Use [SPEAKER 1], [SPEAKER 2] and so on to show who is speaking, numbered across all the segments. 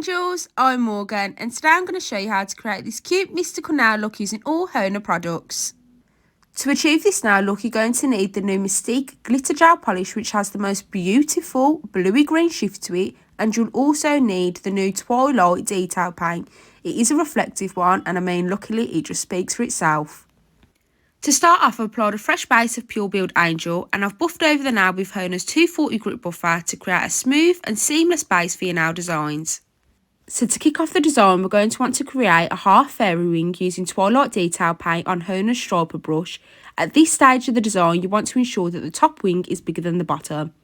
[SPEAKER 1] angels, I'm Morgan and today I'm going to show you how to create this cute mystical nail look using all HONA products. To achieve this nail look, you're going to need the new Mystique Gel Polish, which has the most beautiful bluey green shift to it, and you'll also need the new Twilight Detail Paint. It is a reflective one, and I mean luckily it just speaks for itself. To start off, I've applied a fresh base of Pure Build Angel and I've buffed over the nail with HONA's 240 grit buffer to create a smooth and seamless base for your nail designs. So to kick off the design, we're going to want to create a half fairy wing using Twilight Detail Paint on HONA's striper brush. At this stage of the design, you want to ensure that the top wing is bigger than the bottom.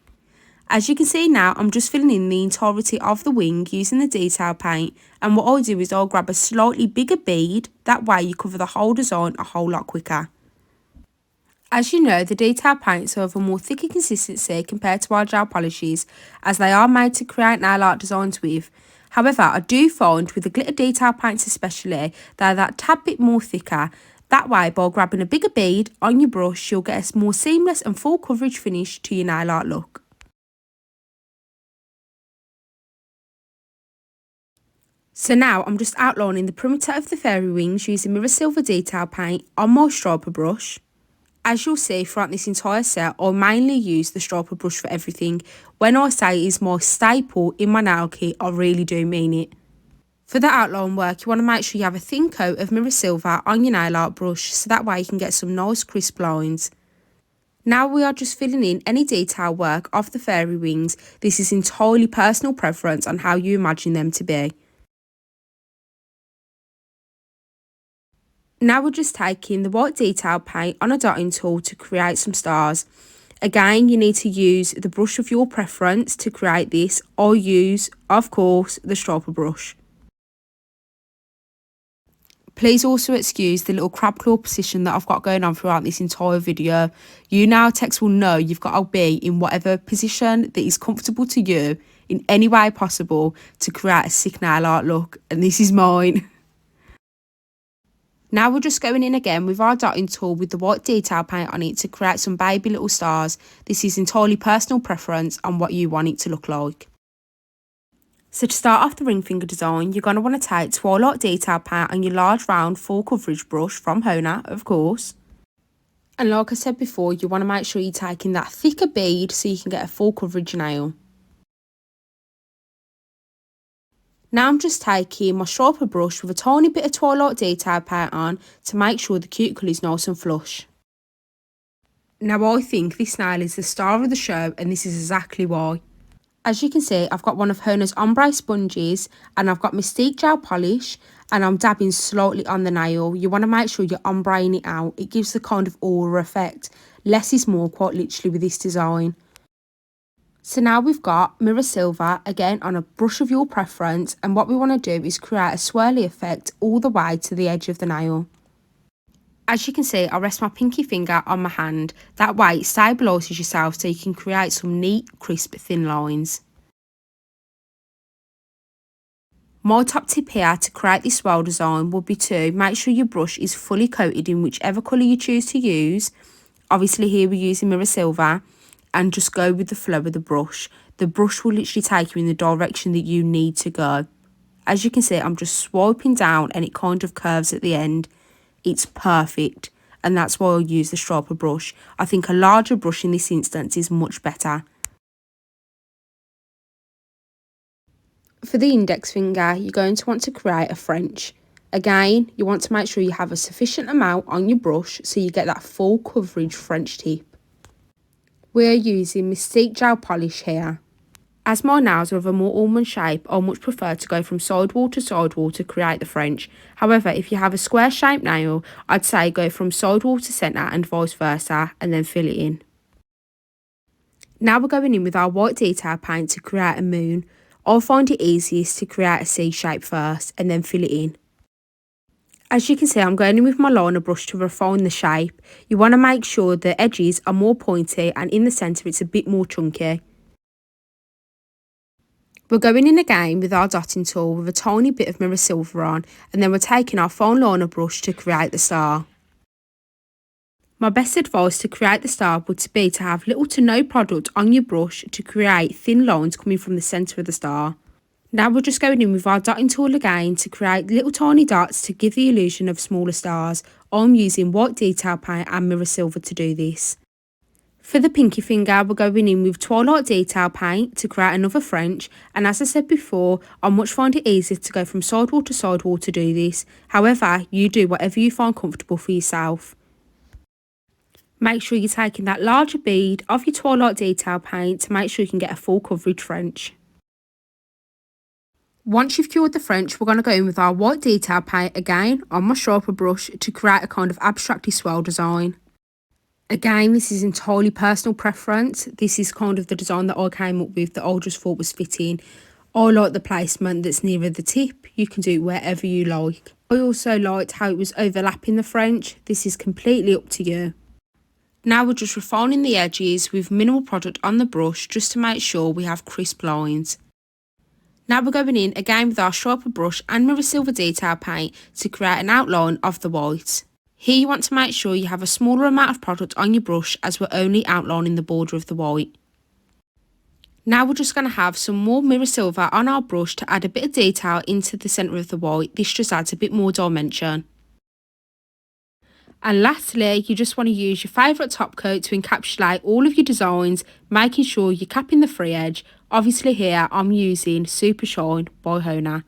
[SPEAKER 1] As you can see now, I'm just filling in the entirety of the wing using the detail paint, and what I'll do is I'll grab a slightly bigger bead, that way you cover the whole design a whole lot quicker. As you know, the detail paints are of a more thicker consistency compared to our gel polishes, as they are made to create nail art designs with. However, I do find with the glitter detail paints especially, they're that tad bit more thicker. That way, by grabbing a bigger bead on your brush, you'll get a more seamless and full coverage finish to your nail art look. So now I'm just outlining the perimeter of the fairy wings using mirror silver detail paint on my striper brush. As you'll see throughout this entire set, I mainly use the striper brush for everything. When I say it is my staple in my nail kit, I really do mean it. For the outline work, you want to make sure you have a thin coat of mirror silver on your nail art brush, so that way you can get some nice crisp lines. Now we are just filling in any detail work of the fairy wings. This is entirely personal preference on how you imagine them to be. Now we're just taking the white detail paint on a dotting tool to create some stars. Again, you need to use the brush of your preference to create this, or use, of course, the striper brush. Please also excuse the little crab claw position that I've got going on throughout this entire video. You nail techs will know you've got to be in whatever position that is comfortable to you in any way possible to create a sick nail art look, and this is mine. Now we're just going in again with our dotting tool with the white detail paint on it to create some baby little stars. This is entirely personal preference on what you want it to look like. So to start off the ring finger design, you're going to want to take Twilight Detail Paint on your large round full coverage brush from HONA, of course. And like I said before, you want to make sure you're taking that thicker bead so you can get a full coverage nail. Now I'm just taking my striper brush with a tiny bit of Twilight Detail Paint on to make sure the cuticle is nice and flush. Now I think this nail is the star of the show, and this is exactly why. As you can see, I've got one of HONA's ombre sponges and I've got Mystique Gel Polish, and I'm dabbing slightly on the nail. You want to make sure you're ombreing it out. It gives the kind of aura effect. Less is more, quite literally, with this design. So now we've got mirror silver, again on a brush of your preference, and what we want to do is create a swirly effect all the way to the edge of the nail. As you can see, I rest my pinky finger on my hand, that way it stabilises yourself so you can create some neat, crisp, thin lines. My top tip here to create this swirl design would be to make sure your brush is fully coated in whichever colour you choose to use. Obviously here we're using mirror silver. And just go with the flow of the brush. The brush will literally take you in the direction that you need to go. As you can see, I'm just swiping down and it kind of curves at the end. It's perfect, and that's why I use the striper brush. I think a larger brush in this instance is much better. For the index finger, you're going to want to create a French. Again, you want to make sure you have a sufficient amount on your brush so you get that full coverage French tip. We're using Mystique Gel Polish here. As my nails are of a more almond shape, I much prefer to go from sidewall to sidewall to create the French. However, if you have a square shaped nail, I'd say go from sidewall to centre and vice versa, and then fill it in. Now we're going in with our white detail paint to create a moon. I'll find it easiest to create a C shape first and then fill it in. As you can see, I'm going in with my liner brush to refine the shape. You want to make sure the edges are more pointy and in the centre it's a bit more chunky. We're going in again with our dotting tool with a tiny bit of mirror silver on, and then we're taking our fine liner brush to create the star. My best advice to create the star would be to have little to no product on your brush to create thin lines coming from the centre of the star. Now we're just going in with our dotting tool again to create little tiny dots to give the illusion of smaller stars. I'm using white detail paint and mirror silver to do this. For the pinky finger, we're going in with Twilight Detail Paint to create another French, and as I said before, I much find it easier to go from sidewall to sidewall to do this. However, you do whatever you find comfortable for yourself. Make sure you're taking that larger bead of your Twilight Detail Paint to make sure you can get a full coverage French. Once you've cured the French, we're going to go in with our white detail paint again on my sharper brush to create a kind of abstracty swirl design. Again, this is entirely personal preference. This is kind of the design that I came up with that I just thought was fitting. I like the placement that's nearer the tip. You can do it wherever you like. I also liked how it was overlapping the French. This is completely up to you. Now we're just refining the edges with minimal product on the brush just to make sure we have crisp lines. Now we're going in again with our sharper brush and mirror silver detail paint to create an outline of the white. Here you want to make sure you have a smaller amount of product on your brush as we're only outlining the border of the white. Now we're just going to have some more mirror silver on our brush to add a bit of detail into the centre of the white. This just adds a bit more dimension. And lastly, you just want to use your favourite top coat to encapsulate all of your designs, making sure you're capping the free edge. Obviously here I'm using Super Shine by HONA.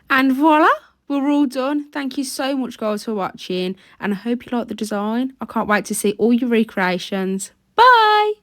[SPEAKER 1] And voila, we're all done. Thank you so much guys for watching, and I hope you like the design. I can't wait to see all your recreations. Bye!